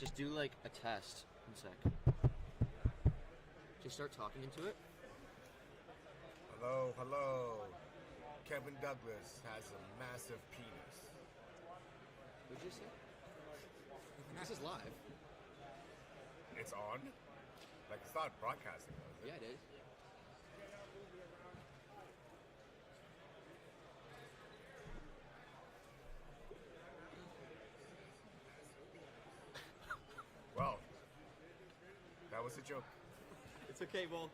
Just do like a test. 1 sec. Just start talking into it. Hello, hello. Kevin Douglas has a massive penis. What'd you say? This is live. It's on? Like, it's not broadcasting, though, is it? Yeah, it is. Well, that was a joke. It's okay, well.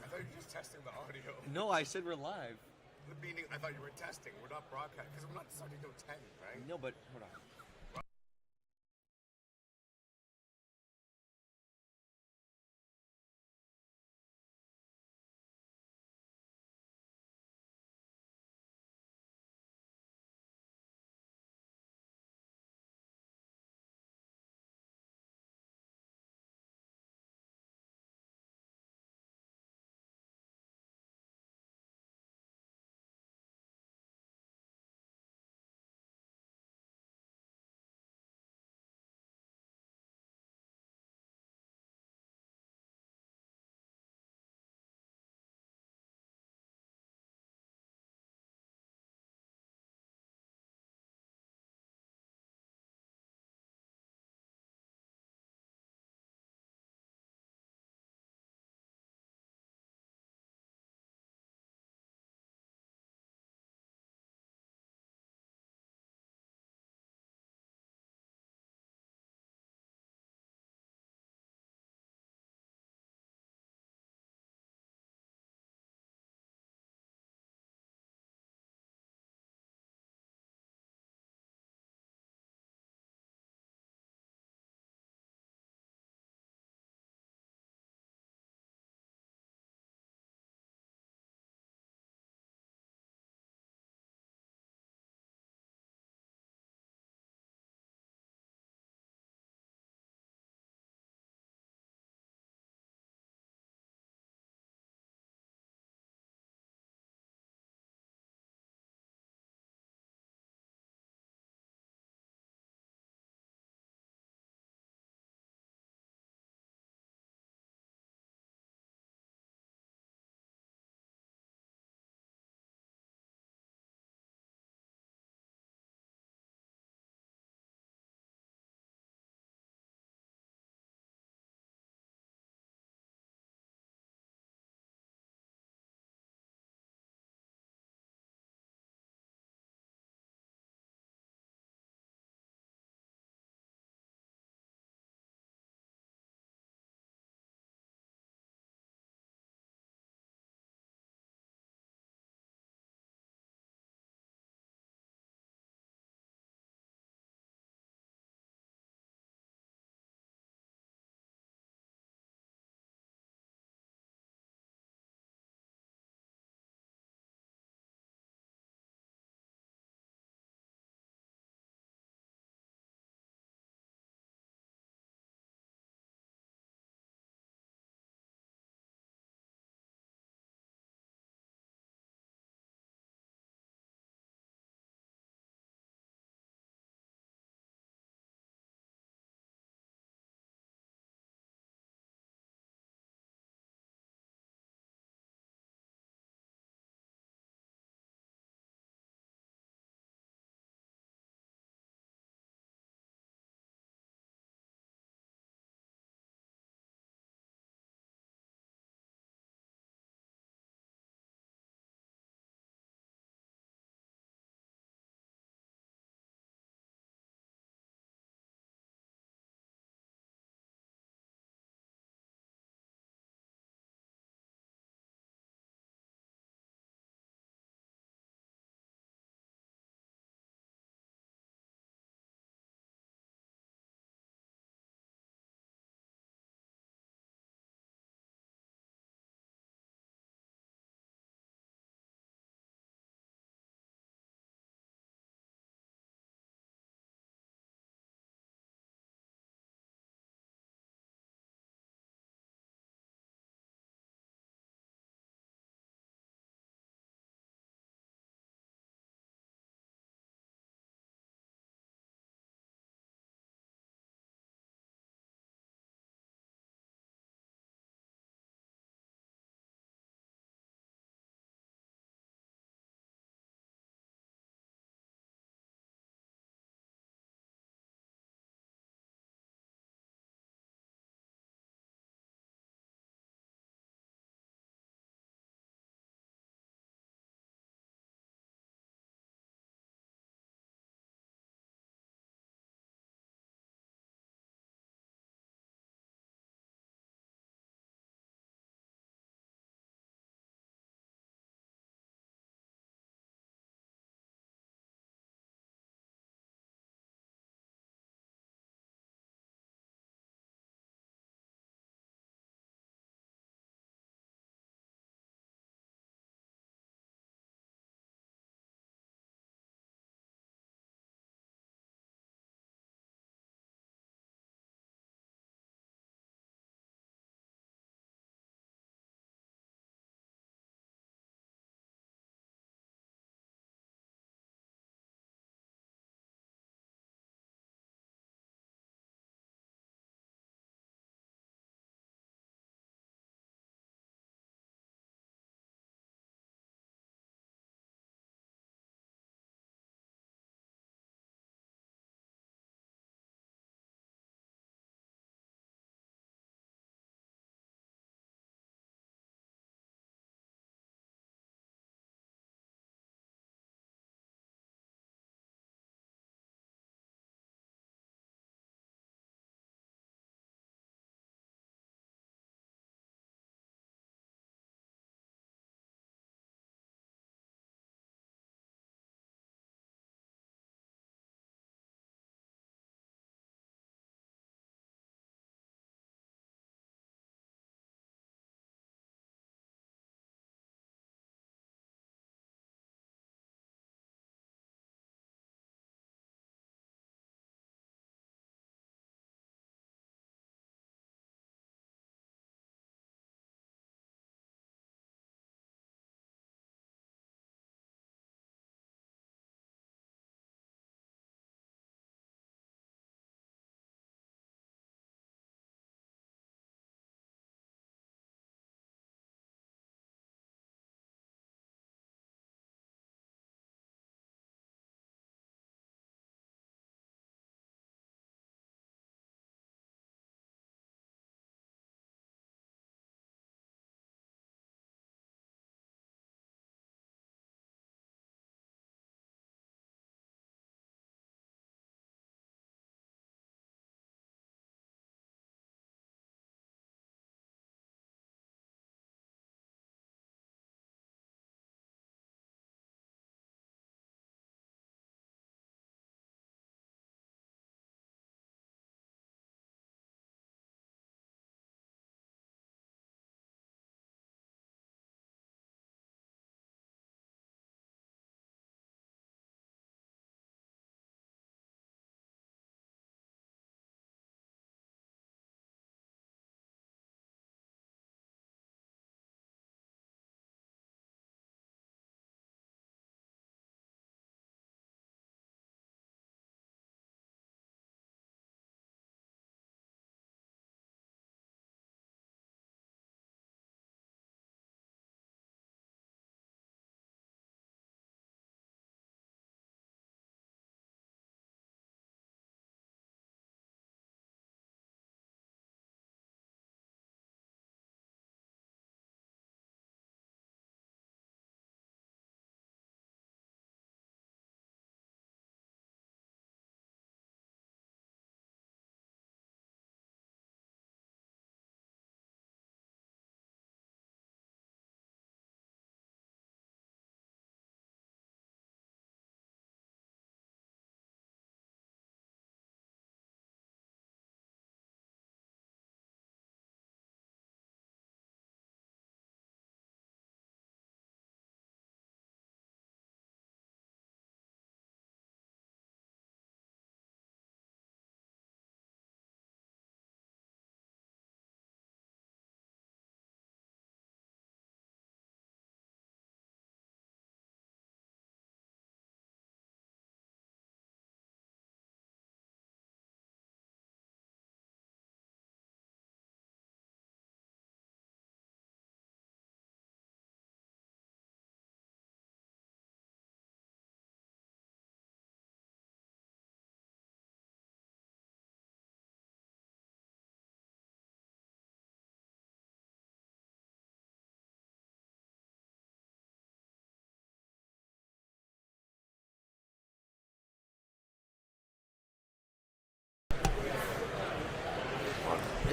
I thought you were just testing the audio. No, I said we're live. Meaning, I thought you were testing. We're not broadcasting. Because we're not starting till 10, right? No, but hold on.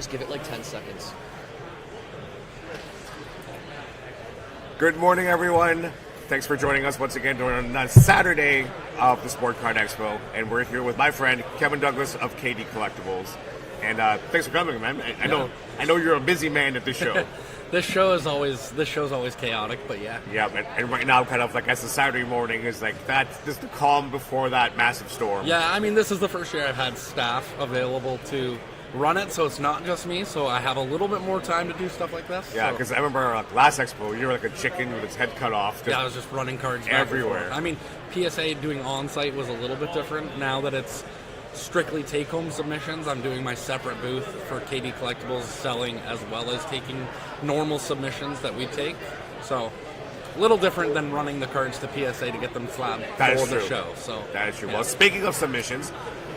Just give it like 10 seconds. Good morning, everyone. Thanks for joining us once again during a Saturday of the Sport Card Expo. And we're here with my friend Kevin Douglas of KD Collectibles. And thanks for coming, man. I know you're a busy man at this show. This show's always chaotic, but yeah. Yeah, and right now, kind of like as a Saturday morning is like that, just the calm before that massive storm. Yeah, I mean, this is the first year I've had staff available to run it, so it's not just me, so I have a little bit more time to do stuff like this. Yeah, because I remember last Expo, you were like a chicken with its head cut off. Yeah, I was just running cards everywhere. I mean, PSA doing on-site was a little bit different. Now that it's strictly take-home submissions, I'm doing my separate booth for KD Collectibles, selling as well as taking normal submissions that we take. So, a little different than running the cards to PSA to get them slabbed for the show. So that is true. Yeah. Well, speaking of submissions,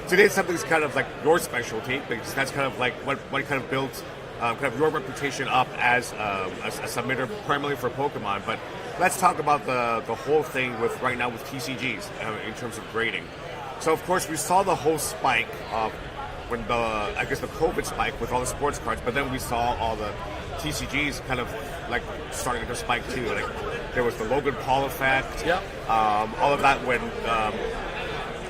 today something's kind of like your specialty, because that's kind of like what kind of built kind of your reputation up as a submitter primarily for Pokemon. But let's talk about the whole thing with right now with TCGs in terms of grading. So of course we saw the whole spike of when the COVID spike with all the sports cards, but then we saw all the TCGs kind of like starting to spike too. Like there was the Logan Paul effect. Yeah. All of that when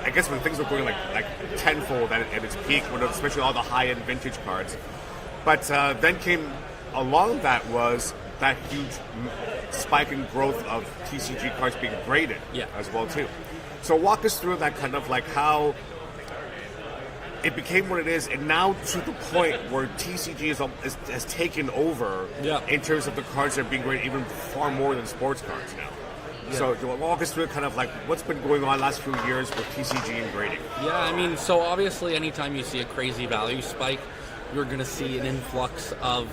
I guess when things were going like tenfold at its peak, when especially all the high-end vintage cards. But then came along that was that huge spike in growth of TCG cards being graded as well too. So walk us through that kind of like how it became what it is, and now to the point where TCG has taken over in terms of the cards that are being graded even far more than sports cards now. Yeah. So walk us through kind of like what's been going on the last few years with TCG and grading. Yeah, I mean, so obviously anytime you see a crazy value spike, you're going to see an influx of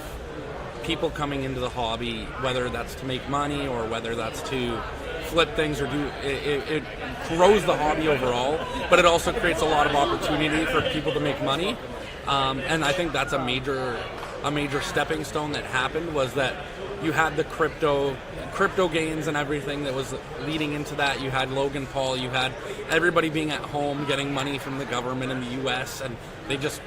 people coming into the hobby, whether that's to make money or whether that's to flip things or do it grows the hobby overall, but it also creates a lot of opportunity for people to make money, and I think that's a major stepping stone that happened, was that you had the crypto gains and everything that was leading into that. You had Logan Paul, you had everybody being at home getting money from the government in the US, and they just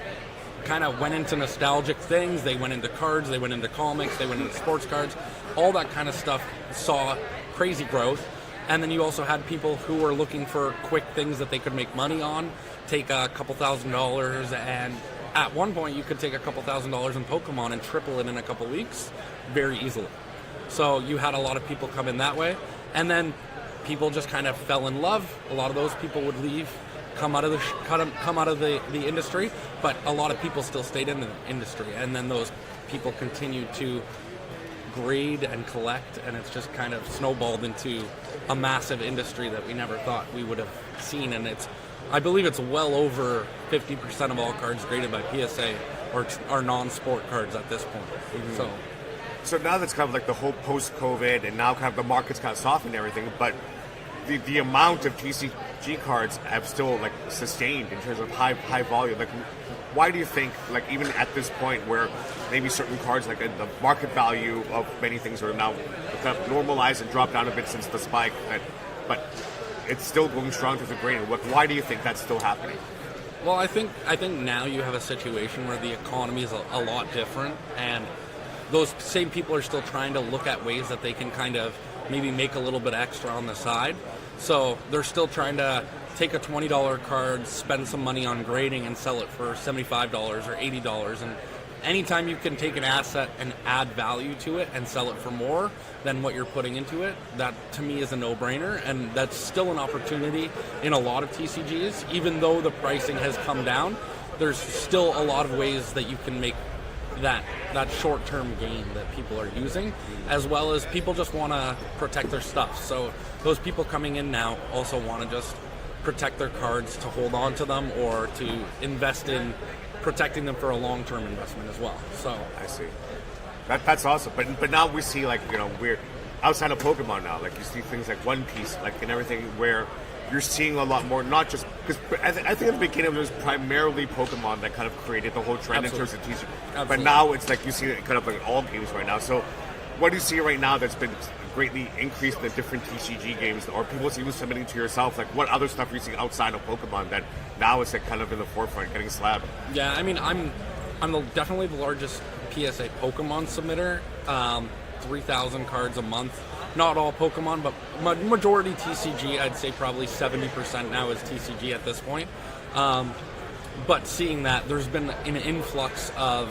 kind of went into nostalgic things. They went into cards, they went into comics, they went into sports cards, all that kind of stuff saw crazy growth. And then you also had people who were looking for quick things that they could make money on, take a couple $1,000s, and at one point you could take a couple $1,000s in Pokemon and triple it in a couple weeks very easily. So you had a lot of people come in that way, and then people just kind of fell in love. A lot of those people would leave, come out of the industry, but a lot of people still stayed in the industry, and then those people continued to grade and collect, and it's just kind of snowballed into a massive industry that we never thought we would have seen. And I believe it's well over 50% of all cards graded by PSA are non-sport cards at this point. Mm-hmm. So now that's kind of like the whole post-COVID, and now kind of the market's kind of softened and everything, but the amount of TCG cards have still like sustained in terms of high volume. Like, why do you think, like, even at this point where maybe certain cards, like the market value of many things are now kind of normalized and dropped down a bit since the spike, but it's still going strong through the grading? Why do you think that's still happening? Well, I think now you have a situation where the economy is a lot different, and those same people are still trying to look at ways that they can kind of maybe make a little bit extra on the side. So they're still trying to take a $20 card, spend some money on grading, and sell it for $75 or $80. And anytime you can take an asset and add value to it and sell it for more than what you're putting into it, that to me is a no-brainer, and that's still an opportunity in a lot of TCGs. Even though the pricing has come down, there's still a lot of ways that you can make that short-term gain that people are using, as well as people just want to protect their stuff. So those people coming in now also want to just protect their cards to hold on to them, or to invest in protecting them for a long-term investment as well. So I see. That's awesome. But now we see, like, we're outside of Pokemon now. Like, you see things like One Piece, like, and everything, where you're seeing a lot more, not just because I think at the beginning it was primarily Pokemon that kind of created the whole trend in terms of TCG. But now it's like you see it kind of like in all games right now. So what do you see right now that's been greatly increased in the different TCG games, or people even submitting to yourself? Like, what other stuff are you seeing outside of Pokemon that now is like kind of in the forefront, getting slabbed? Yeah, I mean, definitely the largest PSA Pokemon submitter. 3,000 cards a month. Not all Pokemon, but majority TCG. I'd say probably 70% now is TCG at this point. But seeing that, there's been an influx of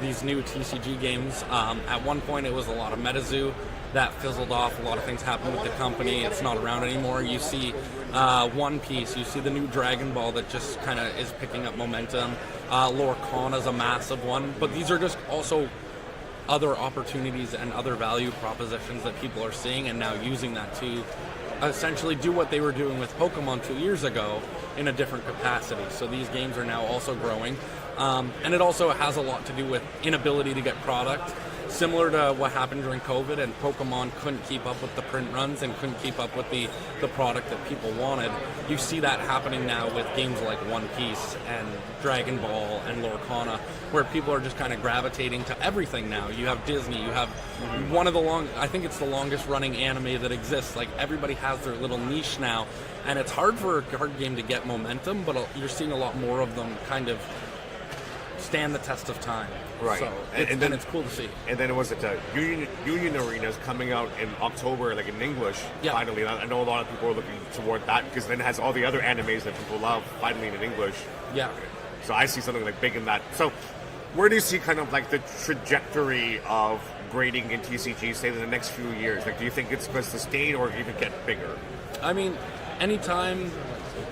these new TCG games. At one point, it was a lot of MetaZoo. That fizzled off. A lot of things happened with the company. It's not around anymore. You see One Piece. You see the new Dragon Ball that just kind of is picking up momentum. Lorcana's a massive one. But these are just also other opportunities and other value propositions that people are seeing and now using that to essentially do what they were doing with Pokemon 2 years ago in a different capacity. So these games are now also growing. And it also has a lot to do with inability to get product. Similar to what happened during COVID, and Pokemon couldn't keep up with the print runs and couldn't keep up with the product that people wanted. You see that happening now with games like One Piece and Dragon Ball and Lorcana, where people are just kind of gravitating to everything now. You have Disney, you have one of the I think it's the longest running anime that exists. Like, everybody has their little niche now, and it's hard for a card game to get momentum, but you're seeing a lot more of them kind of stand the test of time. Right. So and it's cool to see. And then was it Union Arena's coming out in October, like in English, finally. I know a lot of people are looking toward that because then it has all the other animes that people love finally in English. Yeah. So I see something like big in that. So where do you see kind of like the trajectory of grading in TCG, say, in the next few years? Like, do you think it's going to sustain or even get bigger? I mean, anytime,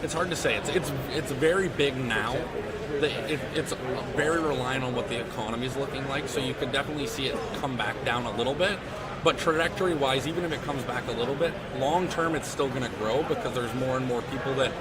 it's hard to say. It's very big now. It's very reliant on what the economy is looking like, so you could definitely see it come back down a little bit. But trajectory-wise, even if it comes back a little bit, long-term it's still going to grow because there's more and more people that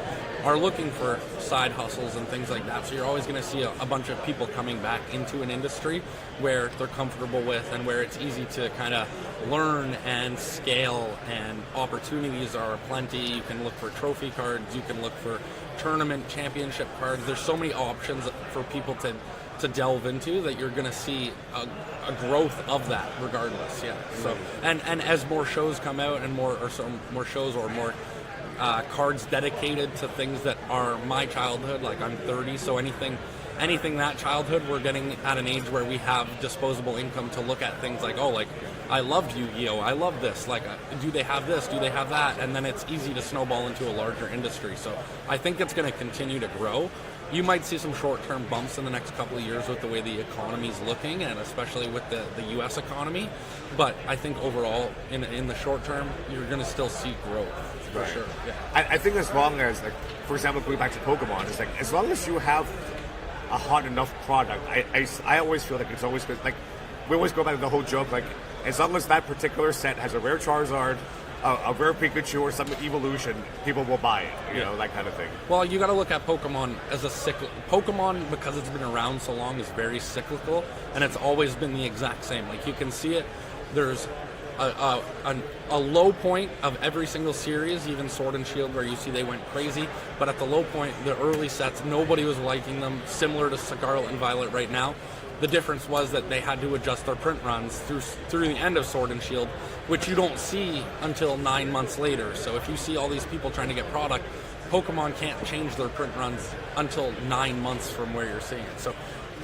are looking for side hustles and things like that. So you're always going to see a bunch of people coming back into an industry where they're comfortable with and where it's easy to kind of learn and scale, and opportunities are plenty. You can look for trophy cards, you can look for tournament championship cards. There's so many options for people to delve into that you're going to see a growth of that regardless. Yeah. So and as more shows come out and more shows or more cards dedicated to things that are my childhood, like I'm 30, so anything that childhood, we're getting at an age where we have disposable income to look at things like, oh, like, I loved Yu-Gi-Oh! I love this. Like, do they have this? Do they have that? And then it's easy to snowball into a larger industry. So I think it's going to continue to grow. You might see some short-term bumps in the next couple of years with the way the economy's looking, and especially with the U.S. economy. But I think overall, in the short term, you're going to still see growth, for sure. Yeah. I think as long as, like, for example, going back to Pokemon, it's like, as long as you have a hot enough product, I always feel like it's always good. Like, we always go back to the whole joke, like, as long as that particular set has a rare Charizard, a rare Pikachu, or some evolution, people will buy it, you know, that kind of thing. Well, you got to look at Pokemon as a Pokemon, because it's been around so long, is very cyclical, and it's always been the exact same. Like, you can see it, there's a low point of every single series, even Sword and Shield, where you see they went crazy, but at the low point, the early sets, nobody was liking them, similar to Scarlet and Violet right now. The difference was that they had to adjust their print runs through the end of Sword and Shield, which you don't see until 9 months later. So if you see all these people trying to get product, Pokemon can't change their print runs until 9 months from where you're seeing it. So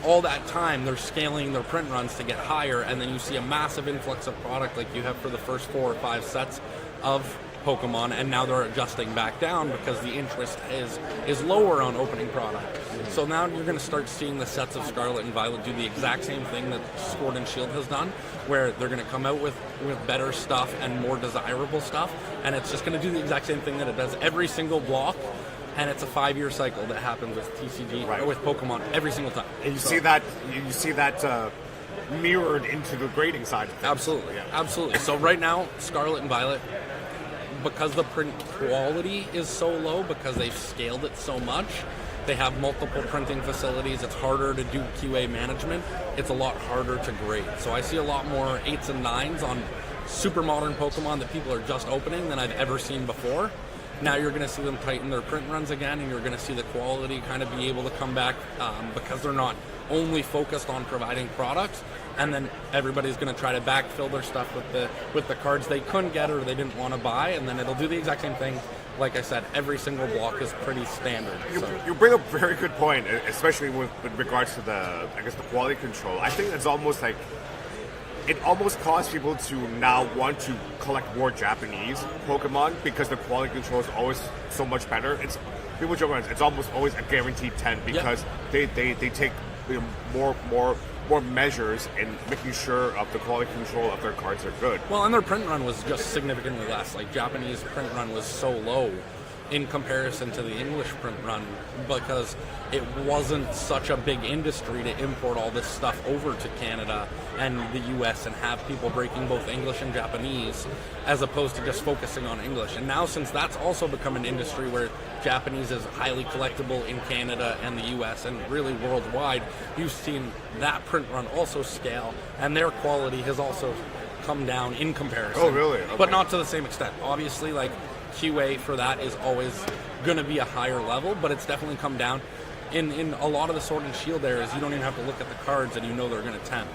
all that time, they're scaling their print runs to get higher, and then you see a massive influx of product like you have for the first 4 or 5 sets of Pokemon, and now they're adjusting back down because the interest is lower on opening product. So now you're going to start seeing the sets of Scarlet and Violet do the exact same thing that Sword and Shield has done, where they're going to come out with better stuff and more desirable stuff, and it's just going to do the exact same thing that it does every single block. And it's a 5-year cycle that happens with TCG or with Pokemon every single time. And you see that mirrored into the grading side of things. Absolutely, yeah. Absolutely. So right now, Scarlet and Violet, because the print quality is so low, because they've scaled it so much, they have multiple printing facilities, it's harder to do QA management, it's a lot harder to grade. So I see a lot more 8s and 9s on super modern Pokemon that people are just opening than I've ever seen before. Now you're going to see them tighten their print runs again, and you're going to see the quality kind of be able to come back because they're not only focused on providing products, and then everybody's going to try to backfill their stuff with the cards they couldn't get or they didn't want to buy, and then it'll do the exact same thing. Like I said, every single block is pretty standard. You bring up a very good point, especially with regards to the quality control. I think it's almost like it almost causes people to now want to collect more Japanese Pokemon because the quality control is always so much better. People joke around, it's almost always a guaranteed 10 because they take more measures in making sure of the quality control of their cards are good. Well, and their print run was just significantly less. Like, Japanese print run was so low in comparison to the English print run because it wasn't such a big industry to import all this stuff over to Canada and the US and have people breaking both English and Japanese as opposed to just focusing on English. And now, since that's also become an industry where Japanese is highly collectible in Canada and the US and really worldwide, you've seen that print run also scale, and their quality has also come down in comparison. Oh, really? Okay. But not to the same extent. Obviously, like, QA for that is always going to be a higher level, but it's definitely come down. In a lot of the Sword and Shield areas, you don't even have to look at the cards and you know they're going to temp.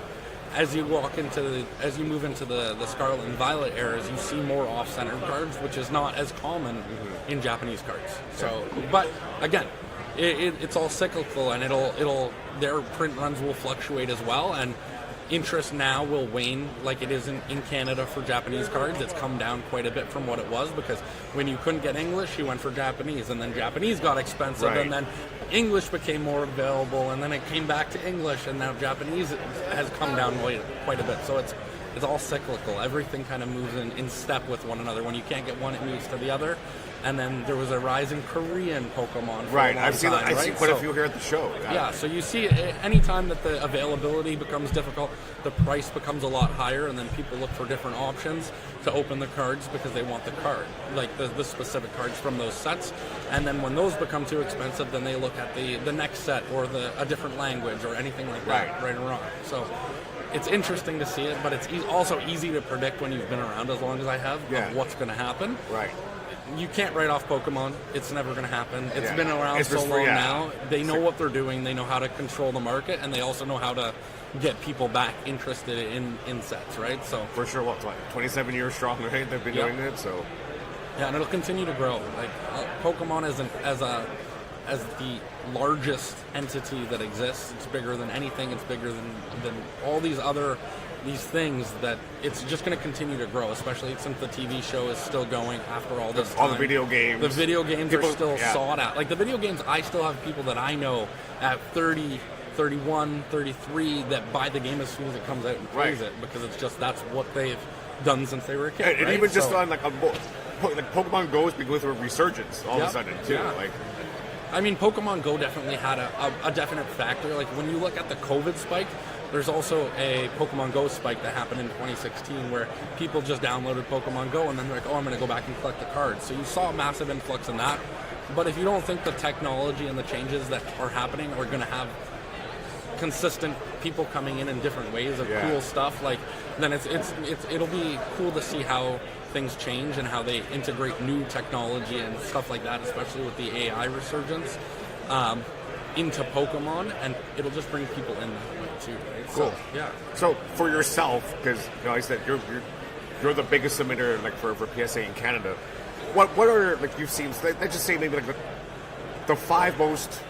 As you move into the Scarlet and Violet eras, you see more off-centered cards, which is not as common in Japanese cards. So, but again, it's all cyclical, and their print runs will fluctuate as well, and interest now will wane like it is in Canada for Japanese cards. It's come down quite a bit from what it was, because when you couldn't get English, you went for Japanese, and then Japanese got expensive, right. And then English became more available, and then it came back to English, and now Japanese has come down quite a bit. So it's all cyclical. Everything kind of moves in step with one another. When you can't get one, it moves to the other. And then there was a rise in Korean Pokemon for right. a long I've seen quite a few here at the show. Yeah, so you see anytime that the availability becomes difficult, the price becomes a lot higher, and then people look for different options to open the cards because they want the card, like the specific cards from those sets. And then when those become too expensive, then they look at the next set or a different language or anything like that, right or wrong. So it's interesting to see it, but it's also easy to predict when you've been around as long as I have of what's going to happen. Right. You can't write off Pokemon. It's never going to happen. It's been around it's so long yeah. now. They know what they're doing. They know how to control the market, and they also know how to get people back interested in sets, right? So for sure, 27 years strong, right? They've been doing it, so yeah, and it'll continue to grow. Like Pokemon as the largest entity that exists. It's bigger than anything. It's bigger than all these things, that it's just going to continue to grow, especially since the TV show is still going after all this time. All the video games. The video games are still sought out. Like the video games, I still have people that I know at 30, 31, 33 that buy the game as soon as it comes out and plays it, because it's just that's what they've done since they were a kid. And even just on like Pokemon Go is going through a resurgence all of a sudden too. Yeah. Like, I mean, Pokemon Go definitely had a definite factor. Like when you look at the COVID spike, there's also a Pokemon Go spike that happened in 2016 where people just downloaded Pokemon Go and then they're like, oh, I'm going to go back and collect the cards. So you saw a massive influx in that. But if you don't think the technology and the changes that are happening are going to have consistent people coming in different ways of cool stuff, like then it'll be cool to see how things change and how they integrate new technology and stuff like that, especially with the AI resurgence into Pokemon, and it'll just bring people in that way too, right? Cool. So, So for yourself, because I said you're the biggest submitter like for PSA in Canada. What are like you've seen? Let's just say maybe like the 5 most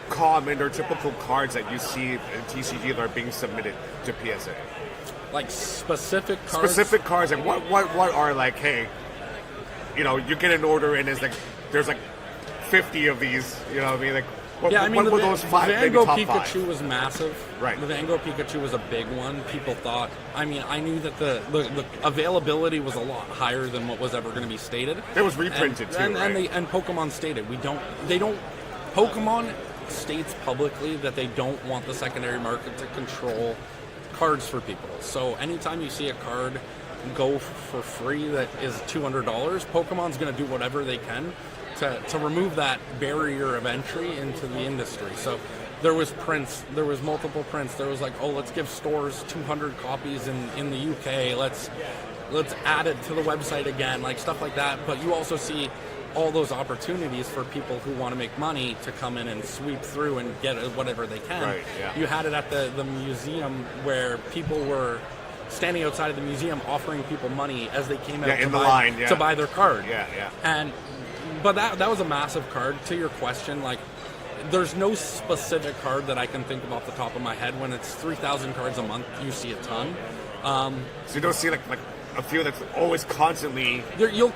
common or typical cards that you see in TCG that are being submitted to PSA. Like specific cards. Specific cards, like what are like? Hey, you get an order and there's like 50 of these. You know what I mean? Like. What were those 5? The Van Gogh top Pikachu 5? was massive. Right. The Van Gogh Pikachu was a big one. People thought. I mean, I knew that the availability was a lot higher than what was ever going to be stated. It was reprinted too, right? And Pokemon stated they don't. Pokemon states publicly that they don't want the secondary market to control cards for people. So anytime you see a card go for free that is $200, Pokemon's going to do whatever they can to remove that barrier of entry into the industry. So there was prints, there was multiple prints. There was like, oh, let's give stores 200 copies in the UK. Let's add it to the website again, like stuff like that. But you also see all those opportunities for people who want to make money to come in and sweep through and get whatever they can. Right, yeah. You had it at the museum where people were standing outside of the museum offering people money as they came out to buy their card. But that was a massive card. To your question, like, there's no specific card that I can think of off the top of my head. When it's 3,000 cards a month, you see a ton. So you don't see like a few that's always constantly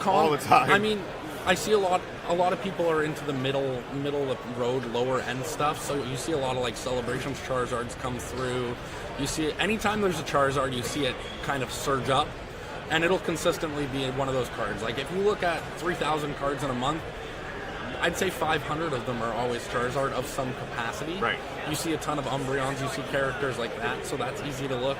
all the time. I mean, I see a lot of people are into the middle of the road, lower end stuff. So you see a lot of like Celebrations Charizards come through. You see it anytime there's a Charizard, you see it kind of surge up, and it'll consistently be one of those cards. Like if you look at 3,000 cards in a month, I'd say 500 of them are always Charizard of some capacity. Right. You see a ton of Umbreons, you see characters like that, so that's easy to look.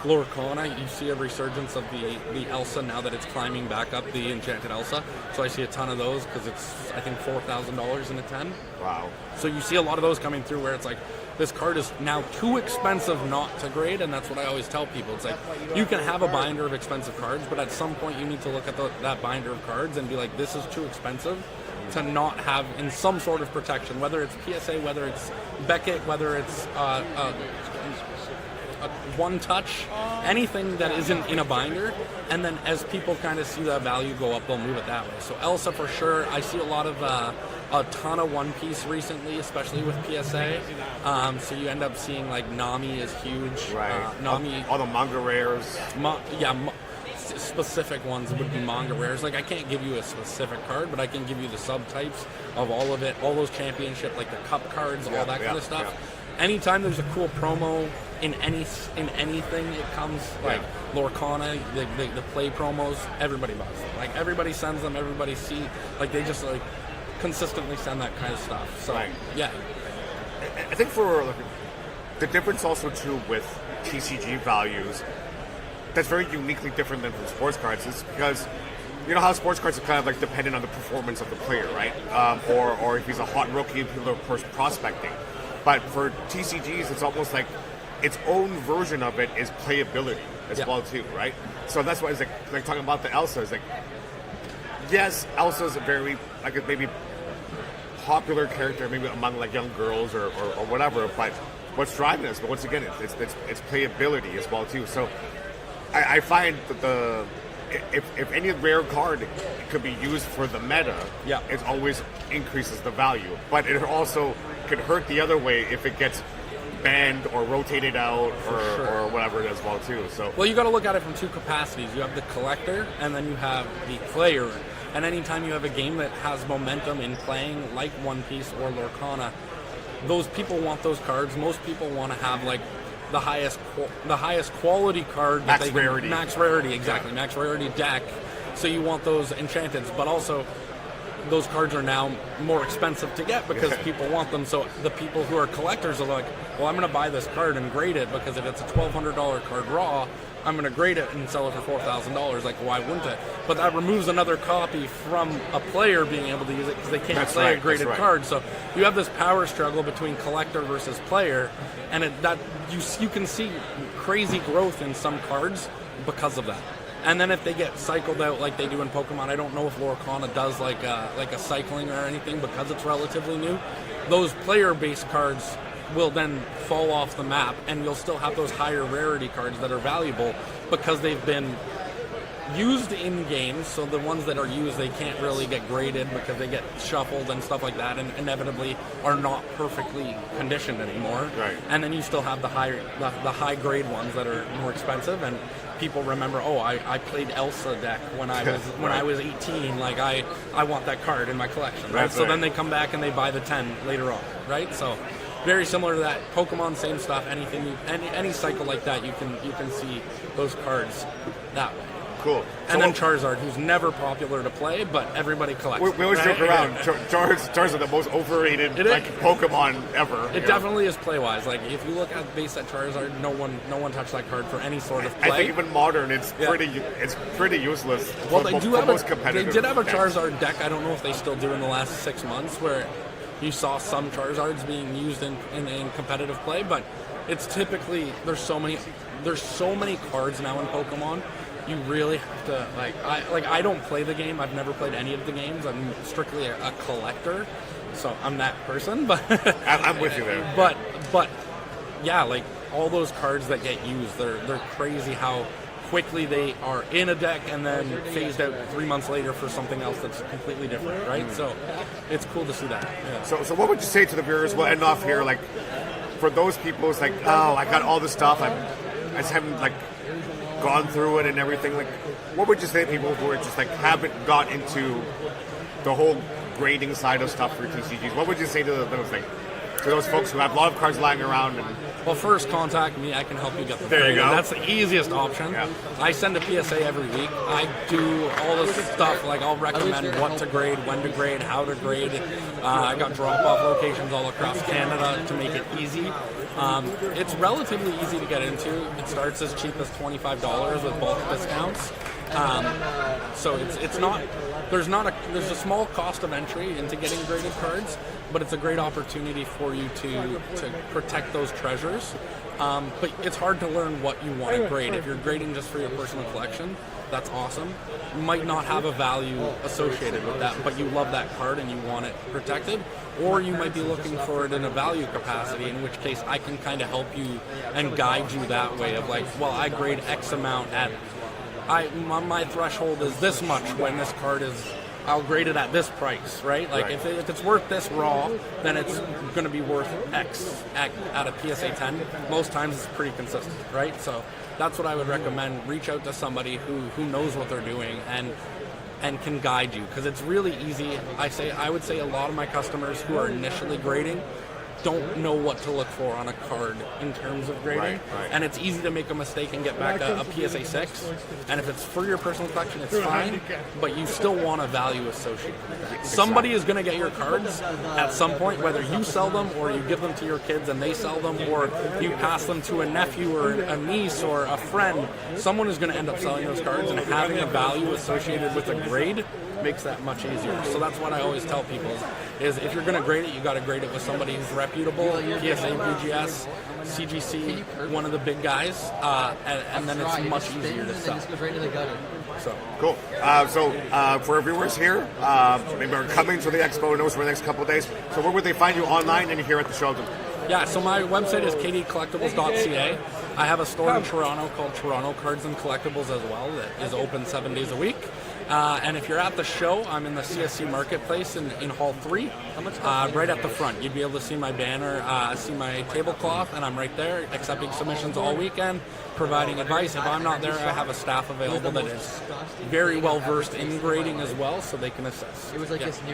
Lorcana, you see a resurgence of the Elsa now that it's climbing back up, the Enchanted Elsa. So I see a ton of those because it's, I think, $4,000 in a 10. Wow. So you see a lot of those coming through where it's like, this card is now too expensive not to grade, and that's what I always tell people. It's like, you can have a binder of expensive cards, but at some point you need to look at that binder of cards and be like, this is too expensive to not have in some sort of protection, whether it's PSA, whether it's Beckett, whether it's a one touch, anything that isn't in a binder, and then as people kind of see that value go up, they'll move it that way. So Elsa for sure. I see a lot of a ton of One Piece recently, especially with PSA. So you end up seeing like Nami is huge. Right. Nami. All the manga rares. Specific ones would be manga rares. Like I can't give you a specific card, but I can give you the subtypes of all of it, all those championship, like the cup cards, all that kind of stuff. Yeah. Anytime there's a cool promo in anything, it comes like Lorcana, the play promos. Everybody buys them. Like everybody sends them. Everybody see. Like they just like consistently send that kind of stuff. So yeah, I think for the difference also too with TCG values, that's very uniquely different than from sports cards, is because you know how sports cards are kind of like dependent on the performance of the player, right? Or if he's a hot rookie, people are prospecting. But for TCGs, it's almost like its own version of it is playability as well too, right? So that's why it's like talking about the Elsa. It's like, yes, Elsa's a very maybe popular character, maybe among like young girls or whatever. But what's driving us? But once again, it's playability as well too. So I find that if any rare card could be used for the meta, it always increases the value. But it also could hurt the other way if it gets banned or rotated out or whatever it is as well too. So you got to look at it from two capacities. You have the collector, and then you have the player. And anytime you have a game that has momentum in playing, like One Piece or Lorcana, those people want those cards. Most people want to have like the highest quality card. Max rarity. Max rarity, exactly. Max rarity deck. So you want those Enchanteds, but also those cards are now more expensive to get because people want them. So the people who are collectors are like, well, I'm going to buy this card and grade it because if it's a $1,200 card raw, I'm going to grade it and sell it for $4,000. Like, why wouldn't it? But that removes another copy from a player being able to use it because they can't play a graded card. So you have this power struggle between collector versus player, and you can see crazy growth in some cards because of that. And then if they get cycled out like they do in Pokemon, I don't know if Lorcana does like a cycling or anything because it's relatively new. Those player-based cards will then fall off the map, and you'll still have those higher rarity cards that are valuable because they've been used in games. So the ones that are used, they can't really get graded because they get shuffled and stuff like that, and inevitably are not perfectly conditioned anymore. Right. And then you still have the high grade ones that are more expensive, and people remember, I played Elsa deck when I was 18. Like I want that card in my collection. Right? So then they come back and they buy the 10 later on, right? So very similar to that. Pokemon, same stuff. Any cycle like that, you can see those cards that way. Cool. And then Charizard, who's never popular to play, but everybody collects. We always joke around. Charizard are the most overrated Pokemon ever. It definitely is play-wise. Like if you look at base set Charizard, no one touched that card for any sort of play. I think even modern, it's pretty useless. Well, they did have a Charizard deck. I don't know if they still do in the last 6 months, where you saw some Charizards being used in competitive play, but it's typically there's so many cards now in Pokemon. You really have to I don't play the game. I've never played any of the games. I'm strictly a collector, so I'm that person. But I'm with you there. But yeah, like all those cards that get used, they're crazy how quickly they are in a deck and then phased out 3 months later for something else that's completely different, right? So it's cool to see that. Yeah. So what would you say to the viewers? We'll end off here. Like for those people, it's like, oh, I got all this stuff. I just haven't like gone through it and everything. Like, what would you say to people who are just like haven't got into the whole grading side of stuff for TCGs? What would you say to those folks who have a lot of cards lying around? And well, first contact me. I can help you get the There you go. That's the easiest option. Yeah. I send a PSA every week. I do all this stuff. Like I'll recommend what to grade, when to grade, how to grade. I got drop-off locations all across Canada to make it easy. It's relatively easy to get into. It starts as cheap as $25 with bulk discounts. So it's not. There's a small cost of entry into getting graded cards, but it's a great opportunity for you to protect those treasures. But it's hard to learn what you want to grade. If you're grading just for your personal collection, that's awesome. You might not have a value associated with that, but you love that card and you want it protected. Or you might be looking for it in a value capacity, in which case I can kind of help you and guide you that way of like, well, I grade X amount at my threshold is this much when this card is, I'll grade it at this price, right? Like if it's worth this raw, then it's going to be worth X at a PSA 10. Most times it's pretty consistent, right? So that's what I would recommend. Reach out to somebody who knows what they're doing and can guide you, because it's really easy. I would say a lot of my customers who are initially grading don't know what to look for on a card in terms of grading, right. And it's easy to make a mistake and get back a PSA 6, and if it's for your personal collection, it's fine, but you still want a value associated with that. Somebody is going to get your cards at some point, whether you sell them or you give them to your kids and they sell them, or you pass them to a nephew or a niece or a friend. Someone is going to end up selling those cards, and having a value associated with a grade makes that much easier. So that's what I always tell people is if you're going to grade it, you got to grade it with somebody who's reputable, PSA, BGS, CGC, one of the big guys, and then it's much easier to sell. So cool. For our viewers here, maybe are coming to the expo and for the next couple of days. So where would they find you online and here at the show? Yeah, so my website is kdcollectibles.ca. I have a store in Toronto called Toronto Cards and Collectibles as well that is open 7 days a week. And if you're at the show, I'm in the CSC Marketplace in Hall 3, right at the front. You'd be able to see my banner, see my tablecloth, and I'm right there accepting submissions all weekend, providing advice. If I'm not there, I have a staff available that is very well versed in grading as well, so they can assist.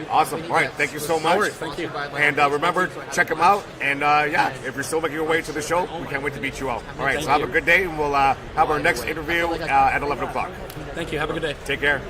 Awesome. All right, thank you so much. Thank you. And remember, check them out. And if you're still making your way to the show, we can't wait to meet you out. All right, so have a good day, and we'll have our next interview at 11 o'clock. Thank you. Have a good day. Take care.